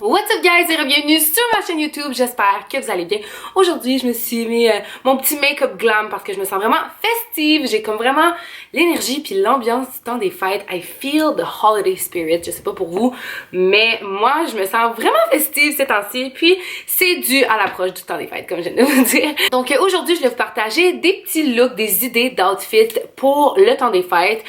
What's up guys et bienvenue sur ma chaîne YouTube, j'espère que vous allez bien. Aujourd'hui je me suis mis mon petit make-up glam parce que je me sens vraiment festive, j'ai comme vraiment l'énergie puis l'ambiance du temps des fêtes. I feel the holiday spirit, je sais pas pour vous, mais moi je me sens vraiment festive ces temps-ci, puis c'est dû à l'approche du temps des fêtes comme je viens de vous dire. Donc aujourd'hui je vais vous partager des petits looks, des idées d'outfits pour le temps des fêtes.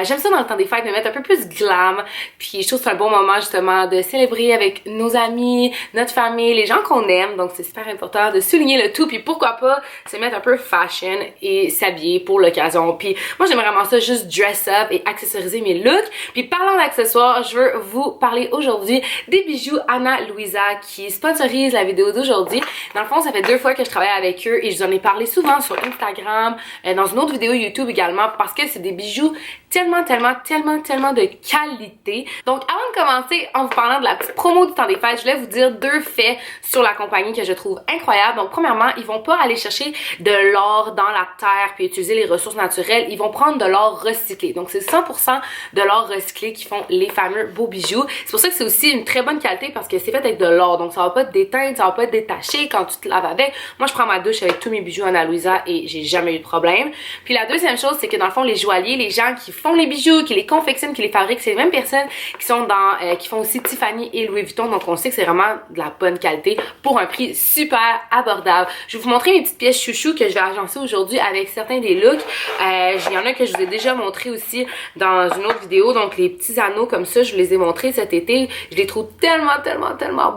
J'aime ça dans le temps des fêtes me mettre un peu plus glam, puis je trouve que c'est un bon moment justement de célébrer avec nos amis, notre famille, les gens qu'on aime, donc c'est super important de souligner le tout, puis pourquoi pas se mettre un peu fashion et s'habiller pour l'occasion. Puis moi j'aime vraiment ça, juste dress up et accessoriser mes looks. Puis parlant d'accessoires, je veux vous parler aujourd'hui des bijoux Ana Luisa qui sponsorise la vidéo d'aujourd'hui. Dans le fond, ça fait 2 fois que je travaille avec eux et je vous en ai parlé souvent sur Instagram, dans une autre vidéo YouTube également, parce que c'est des bijoux tellement de qualité. Donc avant de commencer en vous parlant de la petite promo du temps des fêtes, je voulais vous dire 2 faits sur la compagnie que je trouve incroyables. Donc premièrement, ils vont pas aller chercher de l'or dans la terre puis utiliser les ressources naturelles, ils vont prendre de l'or recyclé. Donc c'est 100% de l'or recyclé qui font les fameux beaux bijoux. C'est pour ça que c'est aussi une très bonne qualité parce que c'est fait avec de l'or, donc ça va pas te déteindre, ça va pas te détacher quand tu te laves avec. Moi je prends ma douche avec tous mes bijoux Ana Luisa et j'ai jamais eu de problème. Puis la deuxième chose, c'est que dans le fond les joailliers, les gens qui font les bijoux, qui les confectionnent, qui les fabriquent, c'est les mêmes personnes qui sont dans qui font aussi Tiffany et Louis Vuitton, donc on sait que c'est vraiment de la bonne qualité pour un prix super abordable. Je vais vous montrer mes petites pièces chouchou que je vais agencer aujourd'hui avec certains des looks. Il y en a que je vous ai déjà montré aussi dans une autre vidéo, donc les petits anneaux comme ça, je vous les ai montrés cet été. Je les trouve tellement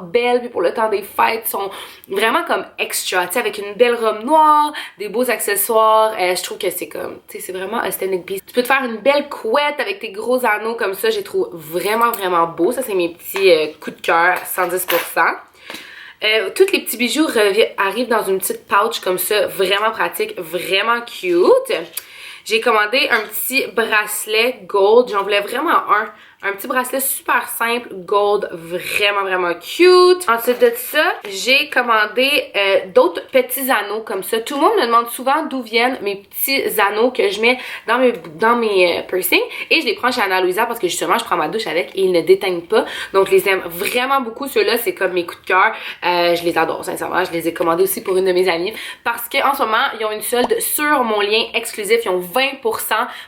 belles, puis pour le temps des fêtes, sont vraiment comme extra, tu sais, avec une belle robe noire, des beaux accessoires. Je trouve que c'est comme, tu sais, c'est vraiment un standing piece. Tu peux te faire une belle couette avec tes gros anneaux comme ça, je les trouve vraiment beaux. Ça, c'est mes petits coups de cœur, 110%. Tous les petits bijoux arrivent dans une petite pouch comme ça, vraiment pratique, vraiment cute. J'ai commandé un petit bracelet gold, j'en voulais vraiment un petit bracelet super simple, gold, vraiment cute. Ensuite de ça, j'ai commandé d'autres petits anneaux comme ça. Tout le monde me demande souvent d'où viennent mes petits anneaux que je mets dans mes piercings. Et je les prends chez Ana Luisa parce que justement, je prends ma douche avec et ils ne déteignent pas. Donc, je les aime vraiment beaucoup. Ceux-là, c'est comme mes coups de cœur. Je les adore, sincèrement. Je les ai commandés aussi pour une de mes amies. Parce qu'en ce moment, ils ont une solde sur mon lien exclusif. Ils ont 20%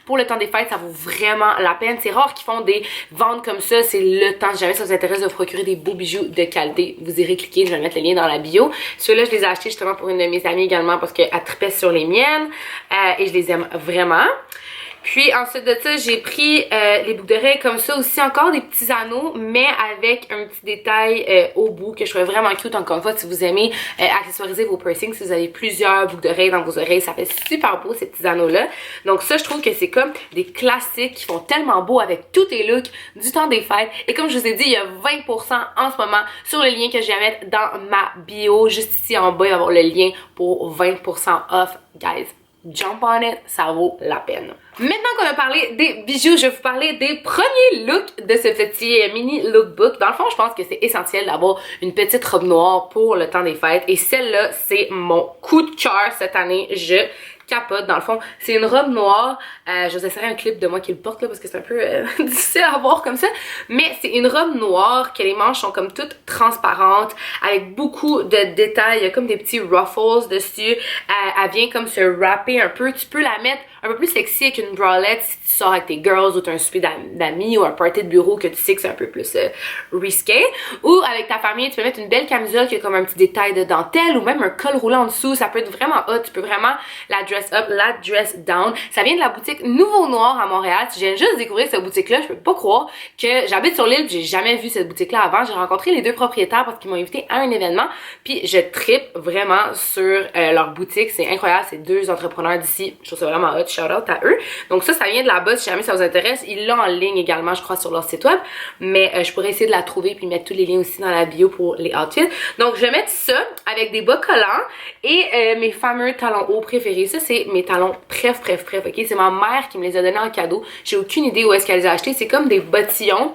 pour le temps des fêtes. Ça vaut vraiment la peine. C'est rare qu'ils font des vendre comme ça, c'est le temps. Si jamais ça vous intéresse de vous procurer des beaux bijoux de qualité, vous irez cliquer, je vais mettre le lien dans la bio. Ceux-là, je les ai achetés justement pour une de mes amies également parce qu'elle tripait sur les miennes et je les aime vraiment. Puis ensuite de ça, j'ai pris les boucles d'oreilles comme ça aussi, encore des petits anneaux, mais avec un petit détail au bout que je trouvais vraiment cute. Encore une fois, si vous aimez accessoiriser vos piercings, si vous avez plusieurs boucles d'oreilles dans vos oreilles, ça fait super beau ces petits anneaux-là. Donc ça, je trouve que c'est comme des classiques qui font tellement beau avec tous tes looks du temps des fêtes. Et comme je vous ai dit, il y a 20% en ce moment sur le lien que je vais mettre dans ma bio. Juste ici en bas, il va y avoir le lien pour 20% off, guys. Jump on it, ça vaut la peine. Maintenant qu'on a parlé des bijoux, je vais vous parler des premiers looks de ce petit mini lookbook. Dans le fond, je pense que c'est essentiel d'avoir une petite robe noire pour le temps des fêtes. Et celle-là, c'est mon coup de cœur cette année. Je capote. Dans le fond, c'est une robe noire. Je vous essaierai un clip de moi qui le porte là parce que c'est un peu difficile à voir comme ça. Mais c'est une robe noire que les manches sont comme toutes transparentes avec beaucoup de détails. Il y a comme des petits ruffles dessus. Elle vient comme se wrapper un peu. Tu peux la mettre un peu plus sexy avec une bralette si tu sors avec tes girls ou tu as un souper d'amis ou un party de bureau que tu sais que c'est un peu plus risqué. Ou avec ta famille, tu peux mettre une belle camisole qui a comme un petit détail de dentelle ou même un col roulant en dessous. Ça peut être vraiment hot. Tu peux vraiment la dress up, la dress down. Ça vient de la boutique Nouveau Noir à Montréal. Si je viens juste de découvrir cette boutique-là, je peux pas croire que j'habite sur l'île, j'ai jamais vu cette boutique-là avant. J'ai rencontré les 2 propriétaires parce qu'ils m'ont invité à un événement. Puis je trippe vraiment sur leur boutique. C'est incroyable. C'est 2 entrepreneurs d'ici. Je trouve ça vraiment hot. Shout out à eux. Donc ça vient de là-bas. Si jamais ça vous intéresse, ils l'ont en ligne également, je crois, sur leur site web. Mais je pourrais essayer de la trouver puis mettre tous les liens aussi dans la bio pour les outfits. Donc je vais mettre ça avec des bas collants et mes fameux talons hauts préférés. Ça, c'est mes talons préf, ok? C'est ma mère qui me les a donnés en cadeau. J'ai aucune idée où est-ce qu'elle les a achetés. C'est comme des bottillons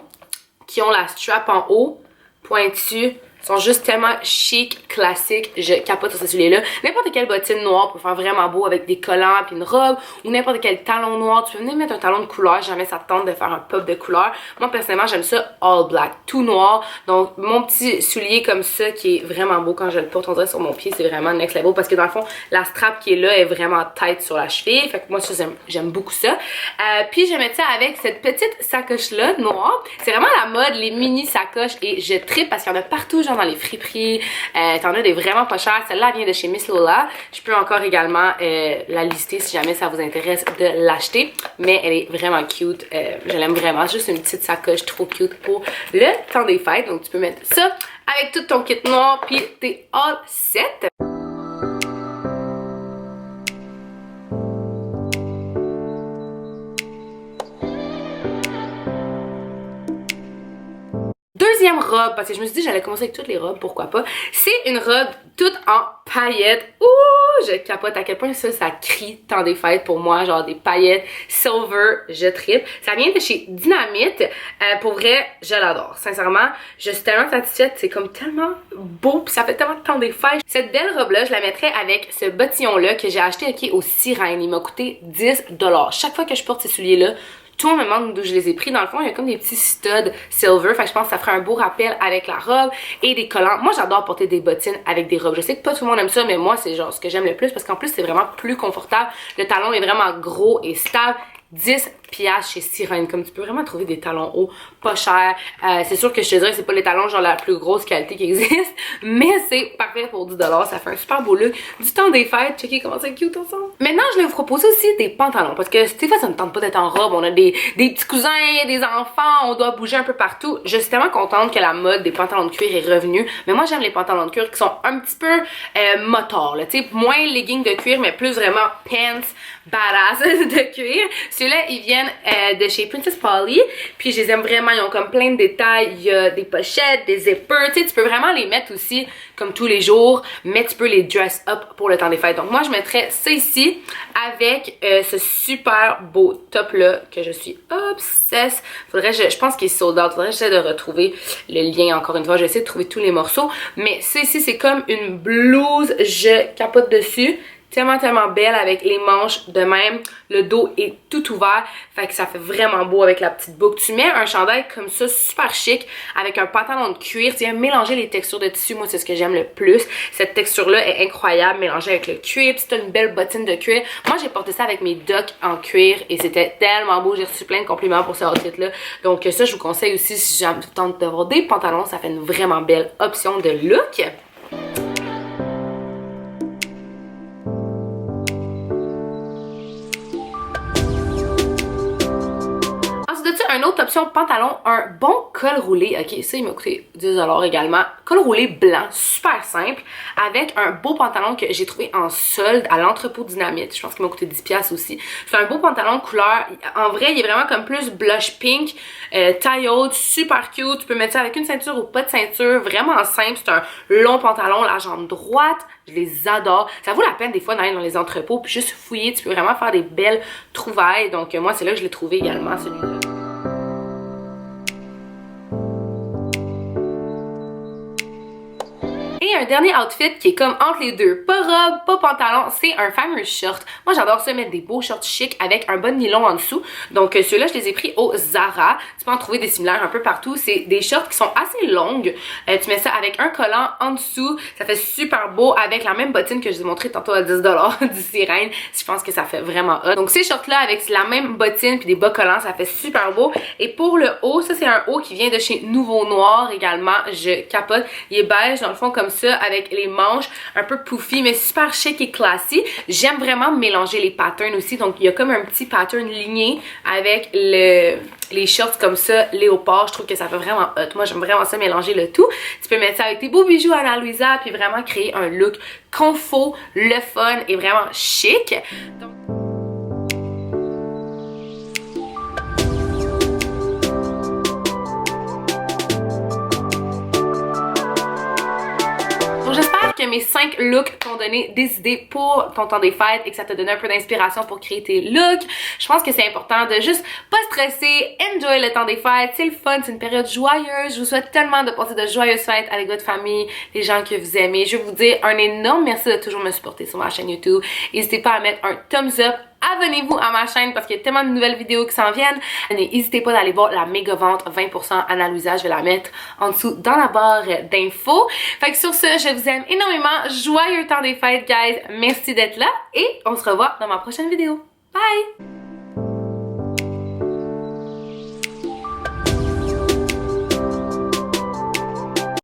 qui ont la strap en haut, pointue, Ils sont juste tellement chic, classiques. Je capote sur ces souliers-là. N'importe quelle bottine noire peut faire vraiment beau avec des collants puis une robe, ou n'importe quel talon noir. Tu peux venir mettre un talon de couleur, jamais ça te tente de faire un pop de couleur. Moi, personnellement, j'aime ça all black, tout noir. Donc, mon petit soulier comme ça qui est vraiment beau quand je le porte, on dirait sur mon pied, c'est vraiment next level parce que dans le fond, la strap qui est là est vraiment tight sur la cheville. Fait que moi, j'aime beaucoup ça. Puis, je mets ça avec cette petite sacoche-là noire. C'est vraiment la mode, les mini sacoches, et je trippe parce qu'il y en a partout, genre dans les friperies. T'en as des vraiment pas chères. Celle-là vient de chez Miss Lola. Je peux encore également la lister si jamais ça vous intéresse de l'acheter. Mais elle est vraiment cute. Je l'aime vraiment. Juste une petite sacoche trop cute pour le temps des fêtes. Donc tu peux mettre ça avec tout ton kit noir puis t'es all set. Deuxième robe, parce que je me suis dit j'allais commencer avec toutes les robes, pourquoi pas. C'est une robe toute en paillettes. Ouh, je capote à quel point ça crie tant des fêtes pour moi, genre des paillettes silver, je trippe. Ça vient de chez Dynamite. Pour vrai, je l'adore. Sincèrement, je suis tellement satisfaite, c'est comme tellement beau, puis ça fait tellement tant des fêtes. Cette belle robe-là, je la mettrais avec ce bottillon-là que j'ai acheté au Sirène. Il m'a coûté 10$. Chaque fois que je porte ces souliers-là, tout le monde me demande d'où je les ai pris. Dans le fond, il y a comme des petits studs silver. Fait que je pense que ça ferait un beau rappel avec la robe et des collants. Moi, j'adore porter des bottines avec des robes. Je sais que pas tout le monde aime ça, mais moi, c'est genre ce que j'aime le plus parce qu'en plus, c'est vraiment plus confortable. Le talon est vraiment gros et stable. 10$ chez Sirène, comme tu peux vraiment trouver des talons hauts pas chers. C'est sûr que je te dirais que c'est pas les talons genre la plus grosse qualité qui existe, mais c'est parfait pour 10$. Ça fait un super beau look du temps des fêtes. Checkez comment c'est cute ensemble. Maintenant, je vais vous proposer aussi des pantalons parce que des fois ça ne tente pas d'être en robe. On a des petits cousins, des enfants, on doit bouger un peu partout. Je suis tellement contente que la mode des pantalons de cuir est revenue, mais moi j'aime les pantalons de cuir qui sont un petit peu motards, là, tu sais, moins leggings de cuir, mais plus vraiment pants badass de cuir. Ceux-là, ils viennent de chez Princess Polly, puis je les aime vraiment, ils ont comme plein de détails, il y a des pochettes, des zippers, tu sais, tu peux vraiment les mettre aussi comme tous les jours, mais tu peux les dress up pour le temps des fêtes. Donc moi, je mettrais ça ici avec ce super beau top-là que je suis obsesse. Faudrait, je pense qu'il est sold out, faudrait que j'essaie de retrouver le lien encore une fois, je vais essayer de trouver tous les morceaux, mais ça ici, c'est comme une blouse, je capote dessus. Tellement belle avec les manches de même, le dos est tout ouvert, fait que ça fait vraiment beau avec la petite boucle. Tu mets un chandail comme ça, super chic, avec un pantalon de cuir, tu viens mélanger les textures de tissu, moi c'est ce que j'aime le plus. Cette texture-là est incroyable, mélangée avec le cuir, puis c'est une belle bottine de cuir. Moi j'ai porté ça avec mes docks en cuir et c'était tellement beau, j'ai reçu plein de compliments pour ce outfit-là. Donc ça je vous conseille aussi si jamais vous tentez d'avoir des pantalons, ça fait une vraiment belle option de look. Une autre option pantalon, un bon col roulé, ok, ça il m'a coûté 10$ également, col roulé blanc, super simple, avec un beau pantalon que j'ai trouvé en solde à l'entrepôt Dynamite, je pense qu'il m'a coûté 10$ aussi. C'est un beau pantalon couleur, en vrai il est vraiment comme plus blush pink, taille haute, super cute, tu peux mettre ça avec une ceinture ou pas de ceinture, vraiment simple, c'est un long pantalon, la jambe droite, je les adore. Ça vaut la peine des fois d'aller dans les entrepôts puis juste fouiller, tu peux vraiment faire des belles trouvailles, donc moi c'est là que je l'ai trouvé également celui-là. Et un dernier outfit qui est comme entre les deux, pas robe, pas pantalon, c'est un fameux short. Moi j'adore ça, mettre des beaux shorts chics avec un bon nylon en dessous. Donc ceux-là je les ai pris au Zara. Tu peux en trouver des similaires un peu partout. C'est des shorts qui sont assez longues. Tu mets ça avec un collant en dessous. Ça fait super beau avec la même bottine que je vous ai montré tantôt à 10$ du Sirène. Je pense que ça fait vraiment hot. Donc ces shorts-là avec la même bottine puis des bas collants, ça fait super beau. Et pour le haut, ça c'est un haut qui vient de chez Nouveau Noir également. Je capote. Il est beige dans le fond comme ça avec les manches un peu poofy mais super chic et classy. J'aime vraiment mélanger les patterns aussi. Donc il y a comme un petit pattern ligné avec les shorts comme ça, léopard. Je trouve que ça fait vraiment hot. Moi j'aime vraiment ça mélanger le tout. Tu peux mettre ça avec tes beaux bijoux Ana Luisa puis vraiment créer un look confo, le fun et vraiment chic. Donc, mes 5 looks t'ont donné des idées pour ton temps des fêtes et que ça t'a donné un peu d'inspiration pour créer tes looks. Je pense que c'est important de juste pas stresser, enjoy le temps des fêtes, c'est le fun, c'est une période joyeuse. Je vous souhaite tellement de passer de joyeuses fêtes avec votre famille, les gens que vous aimez. Je vais vous dire un énorme merci de toujours me supporter sur ma chaîne YouTube. N'hésitez pas à mettre un thumbs up. Abonnez-vous à ma chaîne parce qu'il y a tellement de nouvelles vidéos qui s'en viennent. N'hésitez pas d'aller voir la méga vente 20% Anna Louisa. Je vais la mettre en dessous dans la barre d'infos. Fait que sur ce, je vous aime énormément. Joyeux temps des fêtes, guys. Merci d'être là et on se revoit dans ma prochaine vidéo. Bye!